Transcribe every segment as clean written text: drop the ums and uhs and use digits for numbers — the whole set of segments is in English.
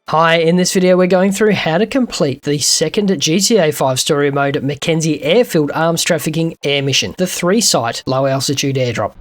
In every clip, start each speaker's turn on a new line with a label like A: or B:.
A: Hi, in this video we're going through how to complete the second GTA 5 story mode McKenzie airfield arms trafficking air mission, the 3-site low altitude airdrop.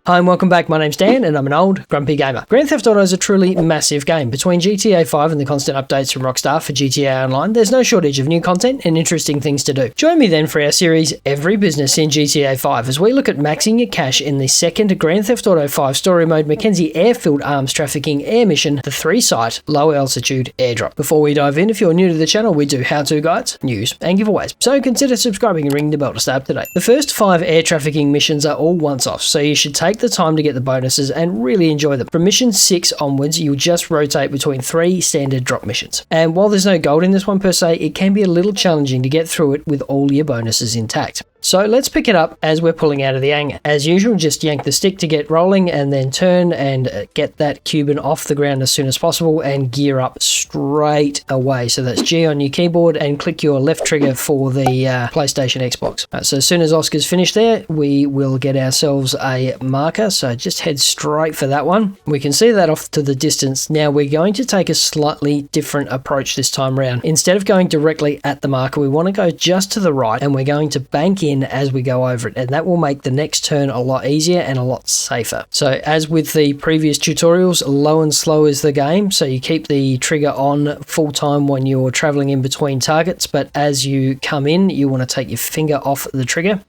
A: Hi and welcome back, my name's Dan and I'm an old grumpy gamer. Grand Theft Auto is a truly massive game. Between GTA 5 and the constant updates from Rockstar for GTA Online, there's no shortage of new content and interesting things to do. Join me then for our series Every Business in GTA 5 as we look at maxing your cash in the second Grand Theft Auto 5 story mode McKenzie airfield arms trafficking air mission, the 3-site low altitude airdrop. Before we dive in, if you're new to the channel, we do how-to guides, news and giveaways, so consider subscribing and ringing the bell to stay up to date. The first 5 air trafficking missions are all once-offs, so you should take the time to get the bonuses and really enjoy them. From mission 6 onwards, you'll just rotate between 3 standard drop missions. And while there's no gold in this one per se, it can be a little challenging to get through it with all your bonuses intact. So let's pick it up as we're pulling out of the hangar. As usual, just yank the stick to get rolling and then turn and get that Cuban off the ground as soon as possible and gear up straight away. So that's G on your keyboard and click your left trigger for the PlayStation Xbox. So as soon as Oscar's finished there, we will get ourselves a marker. So just head straight for that one. We can see that off to the distance. Now we're going to take a slightly different approach this time around. Instead of going directly at the marker, we want to go just to the right and we're going to bank in as we go over it, and that will make the next turn a lot easier and a lot safer. So as with the previous tutorials, low and slow is the game, so you keep the trigger on full time when you're traveling in between targets, but as you come in you want to take your finger off the trigger,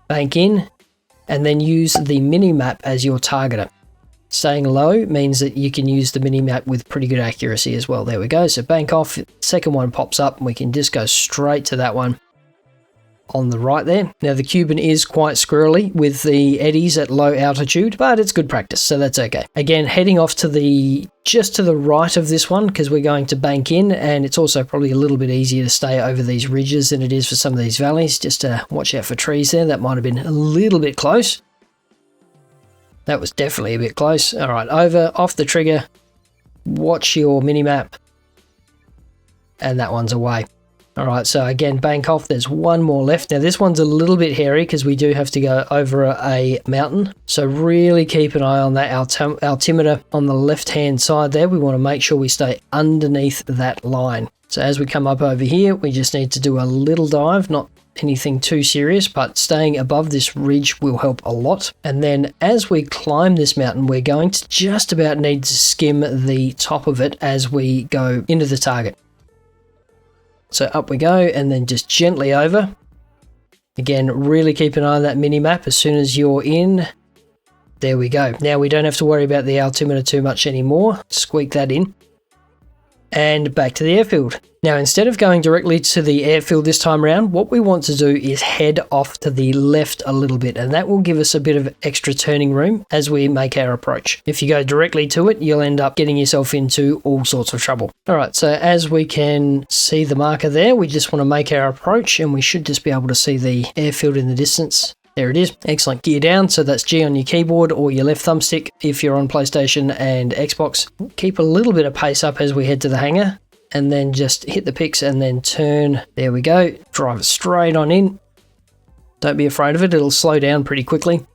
A: bank in, and then use the mini map as your targeter. Staying low means that you can use the mini map with pretty good accuracy as well. There we go, so bank off, second one pops up and we can just go straight to that one on the right there. Now the Cuban is quite squirrely with the eddies at low altitude, but it's good practice, so that's okay. Again, heading off to just to the right of this one because we're going to bank in, and it's also probably a little bit easier to stay over these ridges than it is for some of these valleys. Just to watch out for trees there. That might have been a little bit close. That was definitely a bit close. All right, over, off the trigger, watch your mini map, and that one's away. All right, so again, bank off. There's one more left. Now this one's a little bit hairy because we do have to go over a mountain. So really keep an eye on that altimeter on the left-hand side there. We want to make sure we stay underneath that line. So as we come up over here, we just need to do a little dive, not anything too serious, but staying above this ridge will help a lot. And then as we climb this mountain, we're going to just about need to skim the top of it as we go into the target. So up we go, and then just gently over. Again, really keep an eye on that mini map as soon as you're in. There we go. Now we don't have to worry about the altimeter too much anymore. Squeak that in. And back to the airfield. Now instead of going directly to the airfield this time around, what we want to do is head off to the left a little bit, and that will give us a bit of extra turning room as we make our approach. If you go directly to it, you'll end up getting yourself into all sorts of trouble. Alright, so as we can see the marker there, we just want to make our approach, and we should just be able to see the airfield in the distance. There it is. Excellent. Gear down, so that's G on your keyboard or your left thumbstick if you're on PlayStation and Xbox. Keep a little bit of pace up as we head to the hangar, and then just hit the picks and then turn. There we go. Drive it straight on in. Don't be afraid of it. It'll slow down pretty quickly.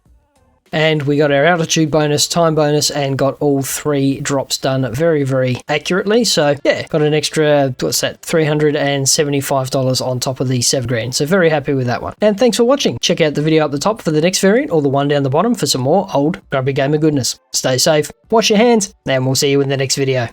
A: And we got our altitude bonus, time bonus, and got all 3 drops done very, very accurately. So yeah, got an extra, what's that, $375 on top of the $7 grand. So very happy with that one. And thanks for watching. Check out the video up the top for the next variant, or the one down the bottom for some more old grumpy gamer goodness. Stay safe, wash your hands, and we'll see you in the next video.